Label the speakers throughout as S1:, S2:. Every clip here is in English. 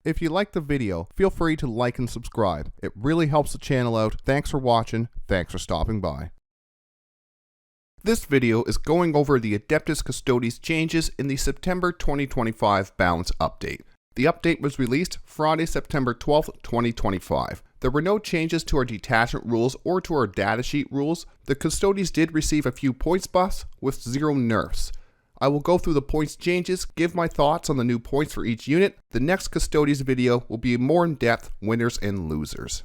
S1: If you liked the video, feel free to like and subscribe. It really helps the channel out. Thanks for watching. Thanks for stopping by. This video is going over the Adeptus Custodes changes in the September 2025 balance update. The update was released Friday, September 12th, 2025. There were no changes to our detachment rules or to our datasheet rules. The Custodes did receive a few points buffs with 0 nerfs. I will go through the points changes, give my thoughts on the new points for each unit. The next Custodes video will be more in-depth winners and losers.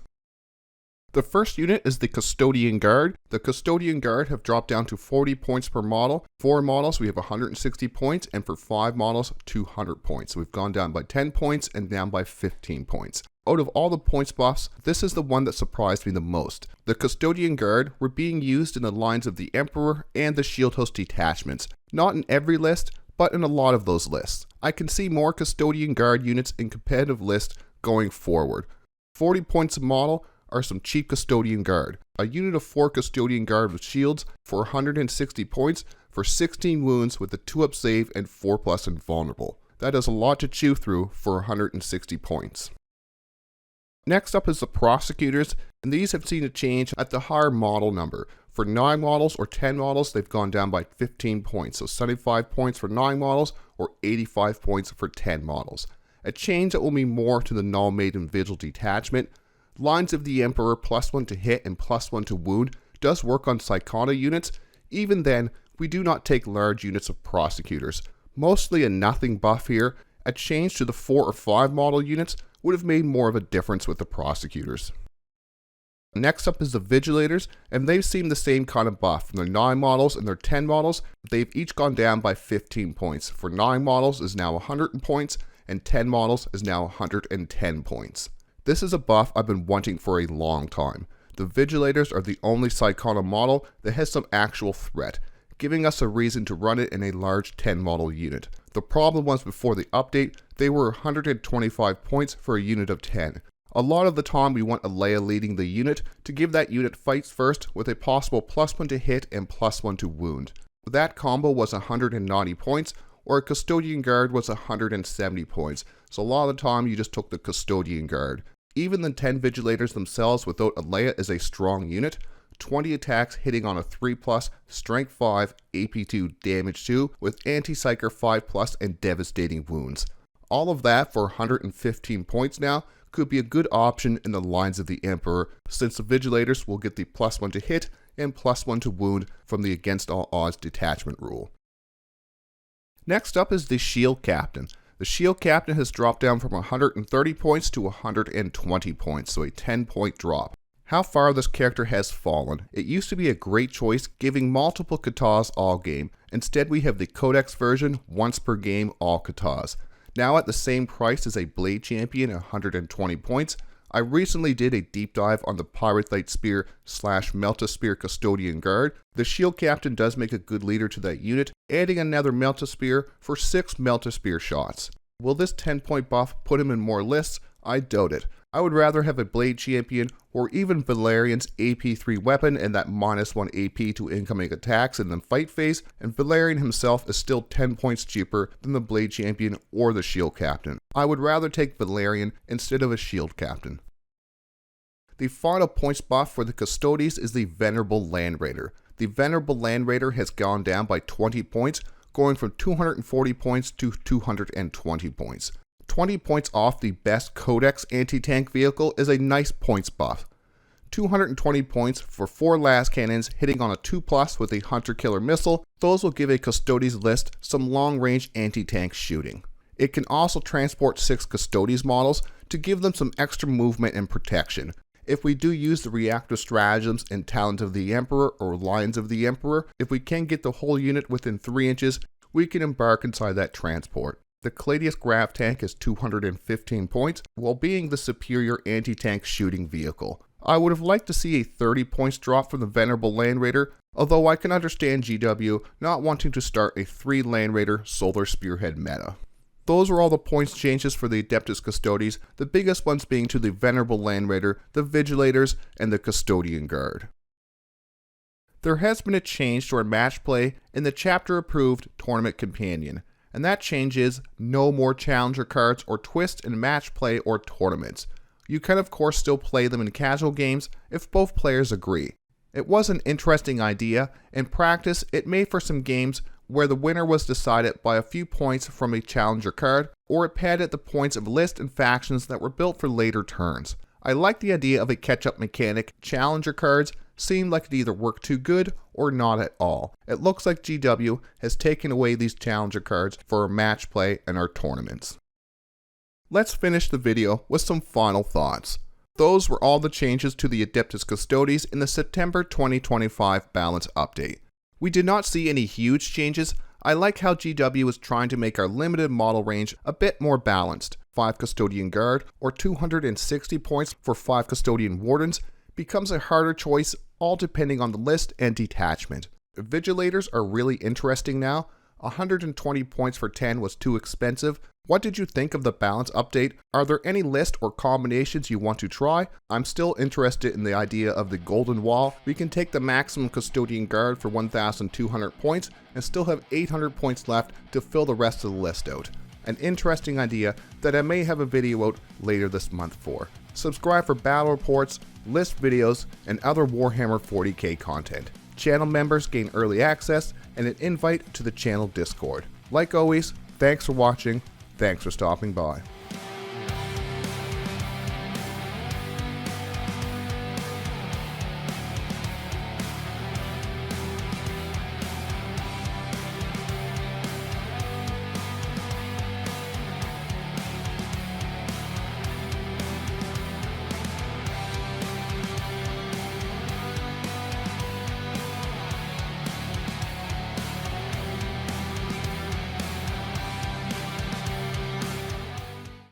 S1: The first unit is the Custodian Guard. The Custodian Guard have dropped down to 40 points per model. 4 models we have 160 points, and for 5 models 200 points. So we've gone down by 10 points and down by 15 points. Out of all the points buffs, this is the one that surprised me the most. The Custodian Guard were being used in the lines of the Emperor and the Shield Host detachments. Not in every list, but in a lot of those lists. I can see more Custodian Guard units in competitive lists going forward. 40 points a model are some cheap Custodian Guard. A unit of 4 Custodian Guard with shields for 160 points for 16 wounds with a 2-up save and 4+ invulnerable. That is a lot to chew through for 160 points. Next up is the Prosecutors, and these have seen a change at the higher model number. For 9 models or 10 models, they've gone down by 15 points, so 75 points for 9 models or 85 points for 10 models. A change that will mean more to the Null Maiden Vigil detachment. Lines of the Emperor +1 to hit and +1 to wound does work on Psychona units. Even then, we do not take large units of Prosecutors. Mostly a nothing buff here. A change to the 4 or 5 model units would have made more of a difference with the Prosecutors. Next up is the Vigilators, and they've seen the same kind of buff. From their 9 models and their 10 models, they've each gone down by 15 points. For 9 models is now 100 points, and 10 models is now 110 points. This is a buff I've been wanting for a long time. The Vigilators are the only Psychona model that has some actual threat, giving us a reason to run it in a large 10 model unit. The problem was before the update, they were 125 points for a unit of 10. A lot of the time we want Alea leading the unit to give that unit fights first with a possible +1 to hit and +1 to wound. That combo was 190 points, or a Custodian Guard was 170 points, so a lot of the time you just took the Custodian Guard. Even the 10 Vigilators themselves without Alea is a strong unit. 20 attacks hitting on a 3+, Strength 5, AP2, Damage 2, with Anti-Psyker 5+, and devastating wounds. All of that for 115 points now could be a good option in the lines of the Emperor, since the Vigilators will get the +1 to hit and +1 to wound from the Against All Odds detachment rule. Next up is the Shield Captain. The Shield Captain has dropped down from 130 points to 120 points, so a 10-point drop. How far this character has fallen. It used to be a great choice, giving multiple katas all game. Instead we have the Codex version, once per game all katas. Now at the same price as a Blade Champion at 120 points, I recently did a deep dive on the Pyrethite Spear / Melta-Spear Custodian Guard. The Shield Captain does make a good leader to that unit, adding another Melta-Spear for 6 Melta-Spear shots. Will this 10-point buff put him in more lists? I doubt it. I would rather have a Blade Champion or even Valerian's AP3 weapon and that -1 AP to incoming attacks in the fight phase, and Valerian himself is still 10 points cheaper than the Blade Champion or the Shield Captain. I would rather take Valerian instead of a Shield Captain. The final points buff for the Custodes is the Venerable Land Raider. The Venerable Land Raider has gone down by 20 points, going from 240 points to 220 points. 20 points off the best Codex anti-tank vehicle is a nice points buff. 220 points for 4 las cannons hitting on a 2+ with a Hunter-Killer missile. Those will give a Custodes list some long-range anti-tank shooting. It can also transport 6 Custodes models to give them some extra movement and protection. If we do use the reactive stratagems and Talent of the Emperor or Lions of the Emperor, if we can get the whole unit within 3 inches, we can embark inside that transport. The Cladius Grav tank is 215 points, while being the superior anti-tank shooting vehicle. I would have liked to see a 30 points drop from the Venerable Land Raider, although I can understand GW not wanting to start a 3 Land Raider Solar Spearhead meta. Those are all the points changes for the Adeptus Custodes, the biggest ones being to the Venerable Land Raider, the Vigilators, and the Custodian Guard. There has been a change to our match play in the chapter approved Tournament Companion. and that change is no more challenger cards or twists in match play or tournaments. You can of course still play them in casual games if both players agree. It was an interesting idea. In practice, it made for some games where the winner was decided by a few points from a challenger card, or it padded the points of lists and factions that were built for later turns. I like the idea of a catch-up mechanic. Challenger cards seem like it either work too good or not at all. It looks like GW has taken away these challenger cards for our match play and our tournaments. Let's finish the video with some final thoughts. Those were all the changes to the Adeptus Custodes in the September 2025 balance update. We did not see any huge changes. I like how GW is trying to make our limited model range a bit more balanced. 5 Custodian Guard or 260 points for 5 Custodian Wardens becomes a harder choice, all depending on the list and detachment. Vigilators are really interesting now. 120 points for 10 was too expensive. What did you think of the balance update? Are there any list or combinations you want to try? I'm still interested in the idea of the Golden Wall. We can take the maximum Custodian Guard for 1,200 points and still have 800 points left to fill the rest of the list out. An interesting idea that I may have a video out later this month for. Subscribe for battle reports, list videos, and other Warhammer 40K content. Channel members gain early access and an invite to the channel Discord. Like always, thanks for watching. Thanks for stopping by.